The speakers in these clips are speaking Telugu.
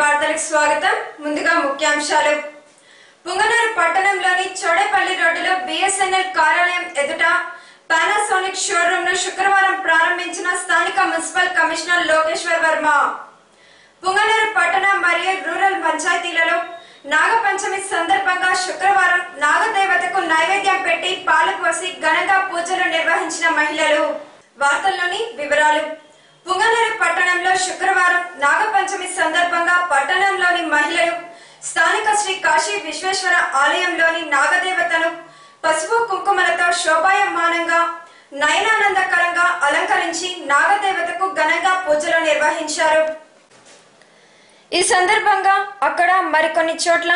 వార్తలకు స్వాగతం. ముందుగా ముఖ్యాంశాలు. పుంగనూరు పట్టణంలోని చోడేపల్లి రోడ్డులో బిఎస్ఎన్ఎల్ కార్యాలయం ఎదుట పానాసోనిక్ షోరూమ్ ను శుక్రవారం ప్రారంభించిన స్థానిక మున్సిపల్ కమిషనర్ లోకేశ్వర్ వర్మ. పుంగనూరు పట్టణ మరియు రూరల్ పంచాయతీలలో నాగపంచమి సందర్భంగా శుక్రవారం నాగదేవతకు నైవేద్యం పెట్టి పాలు పోసి ఘనంగా పూజలు నిర్వహించిన మహిళలు. వార్తల్లోని వివరాలు. పుంగనూరు పట్టణంలో శుక్రవారం నాగపంచమి సందర్భంగా పట్టణంలోని మహిళలు స్థానిక శ్రీ కాశీ విశ్వేశ్వర ఆలయంలోని నాగదేవతను పసుపు కుంకుమలతో శోభాయమానంగా నయనానందకరంగా అలంకరించి నాగదేవతకు ఘనంగా పూజలు నిర్వహించారు. ఈ సందర్భంగా అక్కడ మరికొన్ని చోట్ల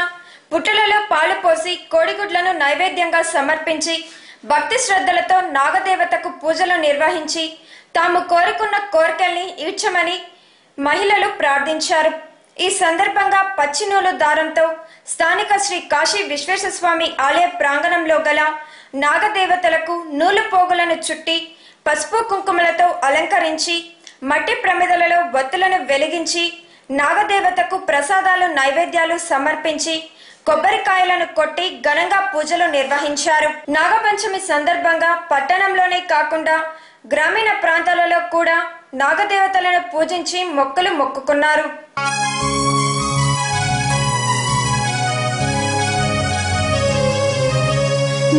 పుట్టలలో పాలు పోసి కోడిగుడ్లను నైవేద్యంగా సమర్పించి భక్తి శ్రద్ధలతో నాగదేవతకు పూజలు నిర్వహించి తాము కోరుకున్న కోరికల్ని ఈడ్చమని మహిళలు ప్రార్థించారు. ఈ సందర్భంగా పచ్చినూలు దారంతో స్థానిక శ్రీ కాశీ విశ్వేశ్వర స్వామి ఆలయ ప్రాంగణంలో గల నాగదేవతలకు నూలు పోగులను చుట్టి పసుపు కుంకుమలతో అలంకరించి మట్టి ప్రమిదలలో వత్తులను వెలిగించి నాగదేవతకు ప్రసాదాలు నైవేద్యాలు సమర్పించి కొబ్బరికాయలను కొట్టి ఘనంగా పూజలు నిర్వహించారు. నాగపంచమి సందర్భంగా పట్టణంలోనే కాకుండా గ్రామీణ ప్రాంతాలలో కూడా నాగదేవతలను పూజించి మొక్కులు మొక్కుకున్నారు.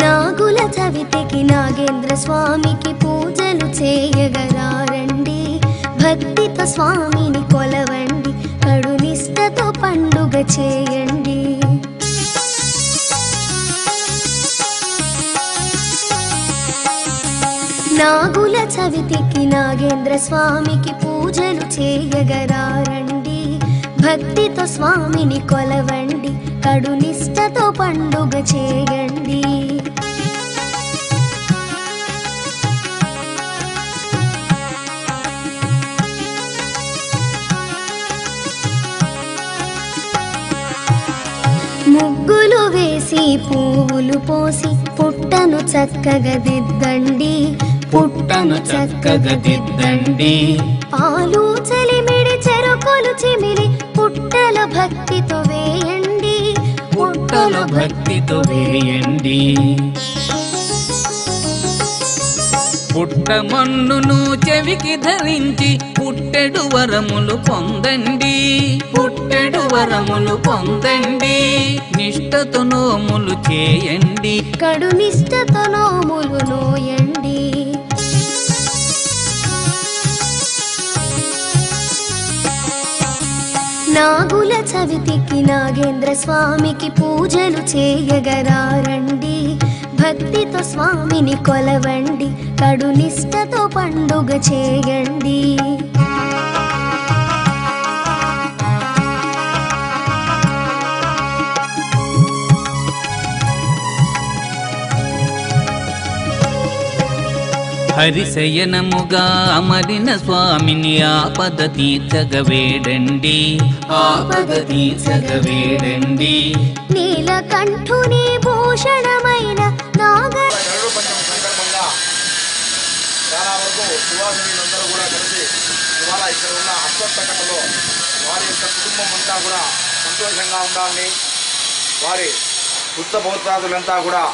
నాగుల చవితికి నాగేంద్ర స్వామికి పూజలు చేయగరారండి. భక్తితో స్వామిని కొలవండి, కడునిష్టతో పండుగ చేయండి. నాగుల చవితికి నాగేంద్ర స్వామికి పూజలు చేయగరారండి. భక్తితో స్వామిని కొలవండి, కడునిష్టతో పండుగ చేయండి. ముగ్గులు వేసి పువ్వులు పోసి పుట్టను చక్కగా దిద్దండి. పుట్టను చక్కగా దిద్దండి. పాలు చలిమిడి చెరుకులు చిమిలి పుట్టల భక్తితో వేయండి. పుట్టల భక్తితో వేయండి. పుట్ట మన్నును చెవికి ధరించి పుట్టెడు వరములు పొందండి. పుట్టెడు వరములు పొందండి. నిష్టతో నోములు చేయండి, కడునిష్టతో నోములు నోయండి. నాగుల చవితికి నాగేంద్ర స్వామికి పూజలు చేయగరారండి. భక్తితో స్వామిని కొలవండి, కడునిష్టతో పండుగ చేయండి. హరిశయనముగా అమరిన స్వామిని ఆపద తీర్చగ వేడండి. ఆపద తీర్చగ వేడండి. నీలకంఠుని భూషణమైన సందర్భంగా చాలా వరకు సువాసినులందరూ కూడా కలిసి ఇవాళ ఇక్కడ ఉన్న అశ్వత్థకట్టలో వారి యొక్క కుటుంబం అంతా కూడా సంతోషంగా ఉండాలని, వారి పుత్ర పౌత్రాదులంతా కూడా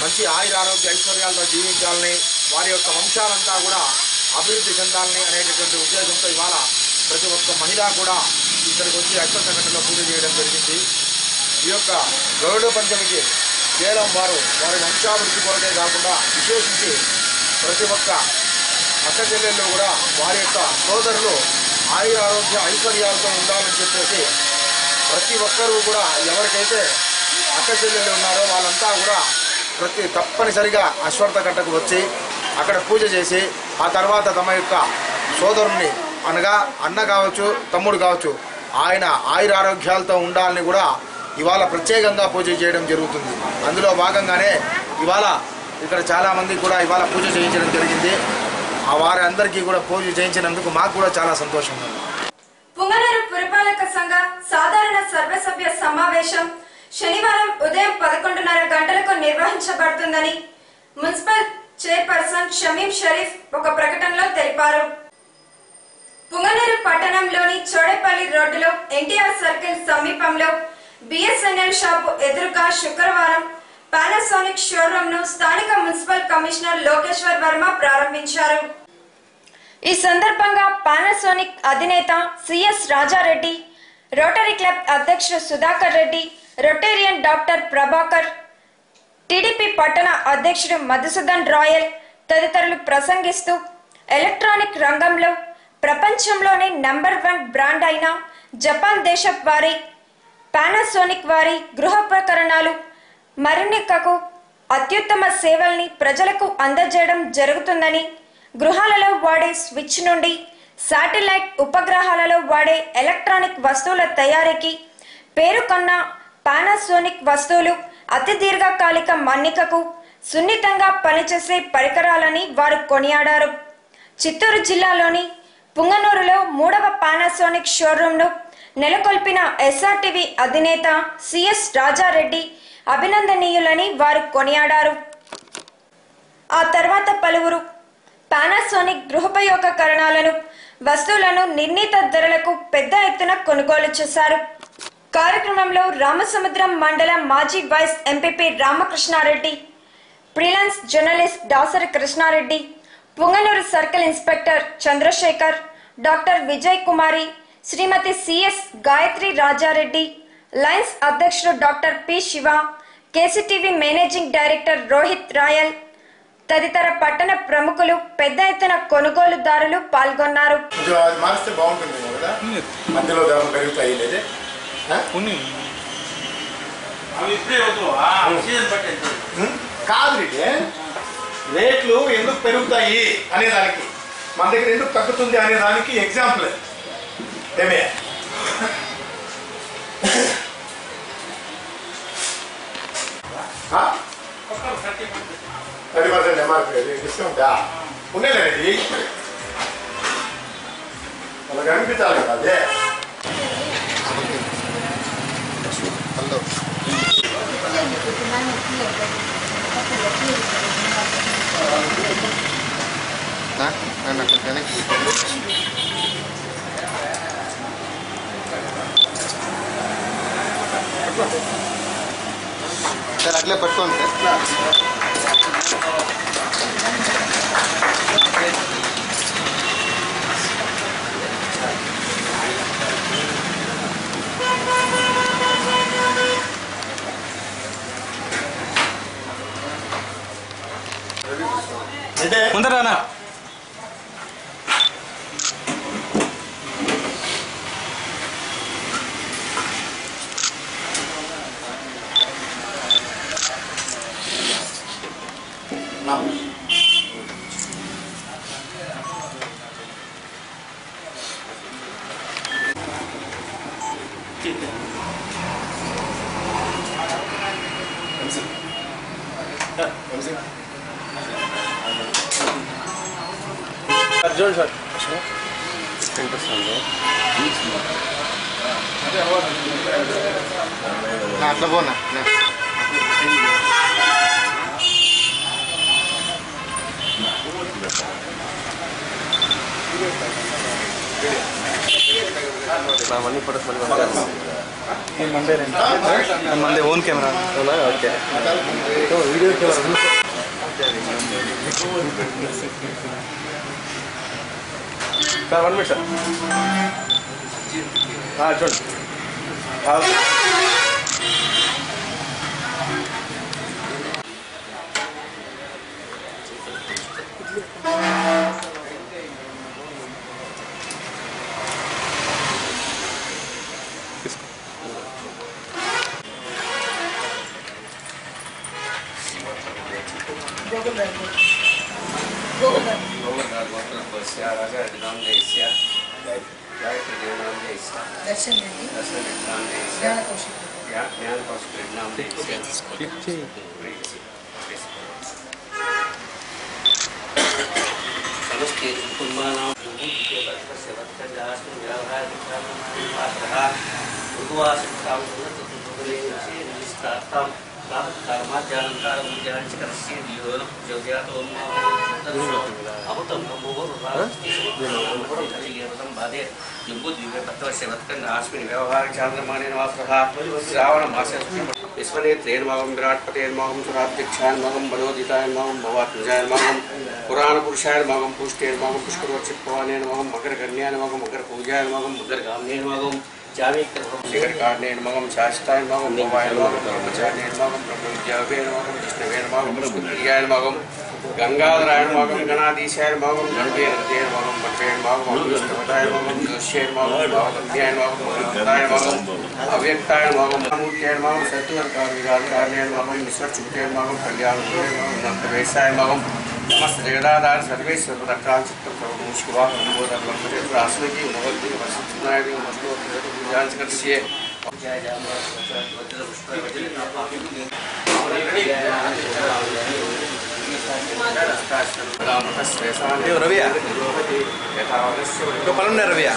మంచి ఆయురారోగ్య ఐశ్వర్యాలతో జీవించాలని, వారి యొక్క వంశాలంతా కూడా అభివృద్ధి చెందాలని అనేటటువంటి ఉద్దేశంతో ఇవాళ ప్రతి ఒక్క మహిళ కూడా ఇక్కడికి వచ్చి అశ్వత్థకట్టలో పూజ చేయడం జరిగింది. ఈ యొక్క గరుడ పంచమికి కేవలం వారి వంశాభివృద్ధి కొరకే కాకుండా విశేషించి ప్రతి ఒక్క అక్క చెల్లెళ్ళు కూడా వారి యొక్క సోదరులు ఆయుర ఆరోగ్య ఐశ్వర్యాలతో ఉండాలని చెప్పేసి ప్రతి ఒక్కరూ కూడా ఎవరికైతే అక్క చెల్లెళ్ళు ఉన్నారో వాళ్ళంతా కూడా తప్పనిసరిగా అశ్వత్థకట్టకు వచ్చి అక్కడ పూజ చేసి ఆ తర్వాత తమ యొక్క సోదరుణ్ణి అనగా అన్న కావచ్చు తమ్ముడు కావచ్చు ఆయన ఆయుర ఆరోగ్యాలతో ఉండాలని కూడా ఇవాళ ప్రత్యేకంగా పూజ చేయడం జరుగుతుంది. అందులో భాగంగానే ఇవాళ ఇక్కడ చాలామంది కూడా ఇవాళ పూజ చేయించడం జరిగింది. ఆ వారి అందరికీ కూడా పూజ చేయించినందుకు మాకు కూడా చాలా సంతోషంగా ఉంది. పుంగనూరు పురపాలక సంఘ సాధారణ సర్వసభ్య సమావేశం శనివారం ఉదయం 11:30 గంటలకు నిర్వహించబడుతుందని మున్సిపల్ చైర్పర్సన్ షమీం షరీఫ్ ఒక ప్రకటనలో తెలిపారు. పుంగనూరు పట్టణంలోని చోడేపల్లి రోడ్డులో ఎన్టీఆర్ సర్కిల్ సమీపంలో బిఎస్ఎన్ఎల్ షాపు ఎదురుగా శుక్రవారం పానాసోనిక్ షోరూమ్ ను స్థానిక మున్సిపల్ కమిషనర్ లోకేశ్వర్ వర్మ ప్రారంభించారు. ఈ సందర్భంగా పానాసోనిక్ అధినేత సిఎస్ రాజారెడ్డి, రోటరీ క్లబ్ అధ్యక్షుడు Sudhakar Reddy, Rotarian doctor Prabhakar, TDP పట్టణ అధ్యక్షుడు మధుసూదన్ రాయల్ తదితరులు ప్రసంగిస్తూ ఎలక్ట్రానిక్ రంగంలో ప్రపంచంలోనే నంబర్ 1 బ్రాండ్ అయిన జపాన్ దేశపు వారి పానాసోనిక్ వారి గృహోపకరణాలు మరిన్నికకు అత్యుత్తమ సేవల్ని ప్రజలకు అందజేయడం జరుగుతుందని, గృహాలలో వాడే స్విచ్ నుండి శాటిలైట్ ఉపగ్రహాలలో వాడే ఎలక్ట్రానిక్ వస్తువుల తయారీకి పేరుకొన్న పానాసోనిక్ వస్తువులు అతి దీర్ఘకాలిక మన్నికకు సున్నితంగా పనిచేసే పరికరాలని వారు కొనియాడారు. చిత్తూరు జిల్లాలోని పుంగనూరులో 3వ పానాసోనిక్ షోరూంను నెలకొల్పిన ఎస్ఆర్టీవీ అధినేత సిఎస్ రాజారెడ్డి అభినందనీయులని వారు కొనియాడారు. ఆ తర్వాత పలువురు పానాసోనిక్ గృహోపయోగకరణాలను వస్తువులను నిర్ణీత ధరలకు పెద్ద ఎత్తున కొనుగోలు చేశారు. కార్యక్రమంలో రామసముద్రం మండల మాజీ vice MPP Ramakrishna Reddy, freelance journalist Dasari Krishna Reddy, Punganur circle inspector Chandrashekar, doctor Vijay Kumari, Shrimati CS Gayatri Raja Reddy, Lions అధ్యక్షుడు doctor P Siva, KCTV managing director Rohit Royal తదితర పట్టణ ప్రముఖులు పెద్ద ఎత్తున కొనుగోలుదారులు పాల్గొన్నారు. రేట్లు ఎందుకు పెరుగుతాయి అనే దానికి, మన దగ్గర ఎందుకు తగ్గుతుంది అనే దానికి ఎగ్జాంపుల్ ఏమే 30% ఎంఆర్పీ డిస్కౌంటా ఉండేది మనకు అనిపించాలి కదా అదే. సార్ అట్లే పట్టుకోండి సార్. ముందరానా अर्जुन सर అట్లా పోనా money photos Monday own camera okay video camera sir 1 minute sir చూడండి विश्वनेत्रेन्मगं विराट्पतेन्मगं सुराध्यक्षान्मगं मनोदितान्मगं भवात्मजान्मगं पुराणपुरुषान्मगं पुष्टेन्मगं पुष्करोच्चित्पवानेन्मगं मकरकन्यान्मगं मकरपूजान्मगं मकरकाम्येन्मगं शिखरकाण्डेन्मगं शास्तान्मगं भवायन्मगं ब्रह्मचार्येन्मगं ब्रह्मविद्यावेन्मगं विष्णवेन्मगं पुष्पक्रियान्मगं गंगाधरायन्मगं गणाधीशान्मगं गणवेन्मगं मठवेन्मगं विष्णुपदायन्मगं जोष्येन्मगं भावगम्यान्मगं मकरदायन्मगं अव्यक्तायन्मगं मूर्त्यान्मगं सत्वरकार्यकार्यन्मगं निश्चर्चुक्तेन्मगं कल्याणपुरेन्मगं नन्तवेशायन्मगं नमस्ते जगदाधार सर्वेश्वर पदकाल चित्तप्रभु शिवा नमोदर ब्रह्मचर्य आश्रयी नवद्वीप वसुनायक मस्तों जांच करसिए जय जय वज्र पुष्प वज्र रविया तो पलम रविया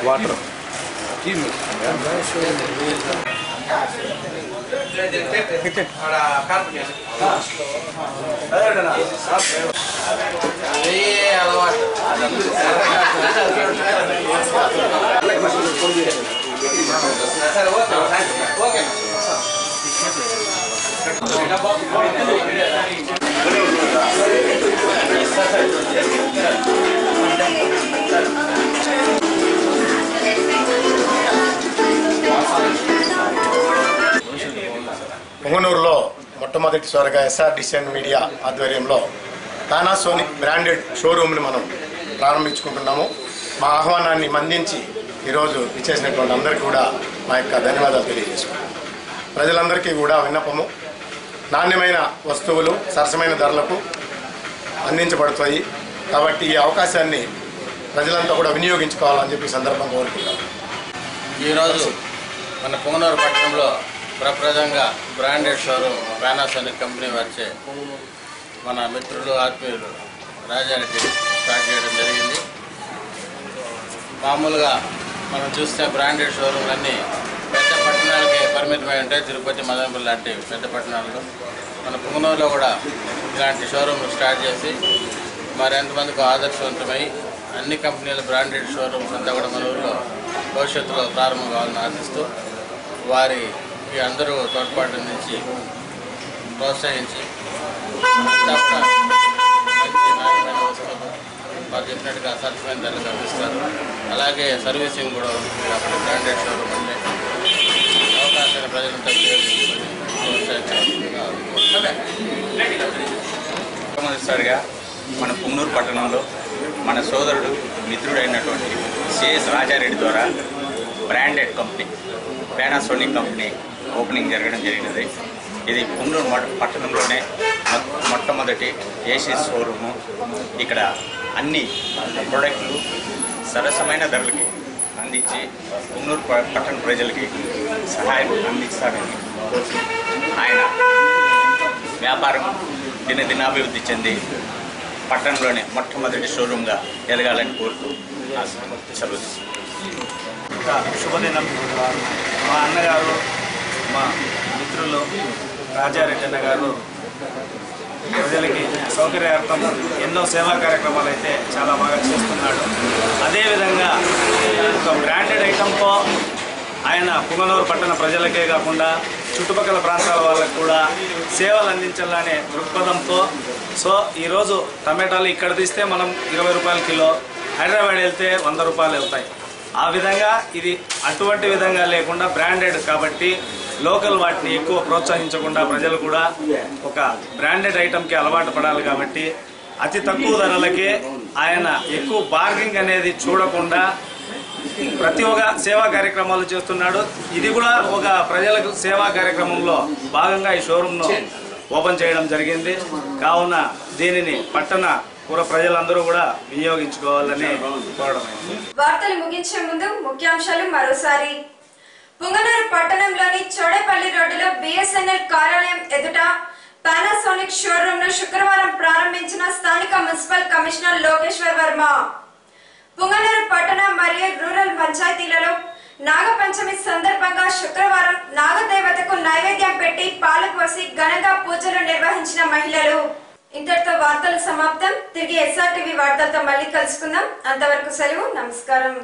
वाटर పొంగనూరులో మొట్టమొదటిసారిగా ఎస్ఆర్ డిసిఎన్ మీడియా ఆధ్వర్యంలో పానాసోనిక్ బ్రాండెడ్ షోరూమ్ని మనం ప్రారంభించుకుంటున్నాము. మా ఆహ్వానాన్ని మన్నించి ఈరోజు ఇచ్చేసినటువంటి అందరికీ కూడా మా యొక్క ధన్యవాదాలు తెలియజేసుకుంటాం. ప్రజలందరికీ కూడా విన్నపము, నాణ్యమైన వస్తువులు సరసమైన ధరలకు అందించబడుతాయి. కాబట్టి ఈ అవకాశాన్ని ప్రజలంతా కూడా వినియోగించుకోవాలని చెప్పి సందర్భంగా కోరుకుంటాం. ఈరోజు మన పొంగనూరు పట్టణంలో ప్రప్రదంగా బ్రాండెడ్ షోరూమ్ పానాసోనిక్ కంపెనీ వచ్చే మన మిత్రులు ఆత్మీయులు రాజారెడ్డి స్టార్ట్ చేయడం జరిగింది. మామూలుగా మనం చూస్తే బ్రాండెడ్ షోరూమ్లన్నీ పెద్ద పట్టణాలకే పరిమితం పరిమితమై ఉంటాయి. తిరుపతి, మదనపల్లి లాంటి పెద్ద పట్టణాల్లో. మన పుంగనూరులో కూడా ఇలాంటి షోరూమ్లు స్టార్ట్ చేసి మరి ఎంతమందికి ఆదర్శవంతమై అన్ని కంపెనీల బ్రాండెడ్ షోరూమ్స్ అంతా కూడా మన ఊరిలో భవిష్యత్తులో ప్రారంభం కావాలని ఆశిస్తూ వారికి అందరూ తోడ్పాటు నుంచి ప్రోత్సహించి మంచి నాణ్యమైన వస్తువులు వారు చెప్పినట్టుగా సరసమైన ధరలు కల్పిస్తారు. అలాగే సర్వీసింగ్ కూడా ఉంటుంది. అప్పుడు బ్రాండెడ్ షోరూమ్ అంటే అవకాశాన్ని ప్రజలంతా మొదటిసారిగా మన పుంగనూరు పట్టణంలో మన సోదరుడు మిత్రుడైనటువంటి సిఎస్ రాజారెడ్డి ద్వారా branded company Panasonic company opening జరగడం జరిగినది. ఇది పుంగనూరు పట్టణంలోనే మొట్టమొదటి ఏసీ షోరూము. ఇక్కడ అన్ని ప్రోడక్టులు సరసమైన ధరలకి అందించి పుంగనూరు పట్టణ ప్రజలకి సహాయం అందిస్తారని కోరుతూ ఆయన వ్యాపారం దినదినాభివృద్ధి చెంది పట్టణంలోనే మొట్టమొదటి షోరూమ్గా ఎదగాలని కోరుతూ సెలవు. శుభదినం. మా అన్నగారు, మా మిత్రులు రాజారెడ్డి అన్న గారు ప్రజలకి సౌకర్యార్థం ఎన్నో సేవా కార్యక్రమాలు అయితే చాలా బాగా చేస్తున్నాడు. అదేవిధంగా ఒక బ్రాండెడ్ ఐటమ్తో ఆయన పుంగనూరు పట్టణ ప్రజలకే కాకుండా చుట్టుపక్కల ప్రాంతాల వాళ్ళకు కూడా సేవలు అందించాలనే దృక్పథంతో ఈరోజు టమాటాలు ఇక్కడ తీస్తే మనం 20 రూపాయల కిలో, హైదరాబాద్ వెళ్తే 100 రూపాయలు వెళ్తాయి. ఆ విధంగా ఇది అటువంటి విధంగా లేకుండా బ్రాండెడ్ కాబట్టి లోకల్ వాటిని ఎక్కువ ప్రోత్సహించకుండా ప్రజలు కూడా ఒక బ్రాండెడ్ ఐటమ్కి అలవాటు పడాలి. కాబట్టి అతి తక్కువ ధరలకే ఆయన ఎక్కువ బార్గింగ్ అనేది చూడకుండా ప్రతి ఒక్క సేవా కార్యక్రమాలు చేస్తున్నాడు. ఇది కూడా ఒక ప్రజలకు సేవా కార్యక్రమంలో భాగంగా ఈ షోరూమ్ను ఓపెన్ చేయడం జరిగింది. కావున దీనిని పట్టణ ప్రజలందరూ కూడా వినియోగించుకోవాలని కోరడం. వార్తలు ముగించే ముందు ముఖ్యాంశాలు మరోసారి. పుంగనూరు పట్టణంలోని చోడేపల్లి రోడ్డులో బిఎస్ఎన్ఎల్ కార్యాలయం ఎదుట పానాసోనిక్ షోరూమ్ ను శుక్రవారం ప్రారంభించిన స్థానిక మున్సిపల్ కమిషనర్ లోకేశ్వర్ వర్మ. పుంగనూరు పట్టణ మరియు రూరల్ పంచాయతీలలో నాగపంచమి సందర్భంగా శుక్రవారం నాగదేవతకు నైవేద్యం పెట్టి పాలు పోసి ఘనంగా పూజలు నిర్వహించిన మహిళలు. ఇంతటితో వార్తలు సమాప్తం. తిరిగి SRTV వార్తలతో మళ్ళీ కలుసుకుందాం. అంతవరకు సెలవు. నమస్కారం.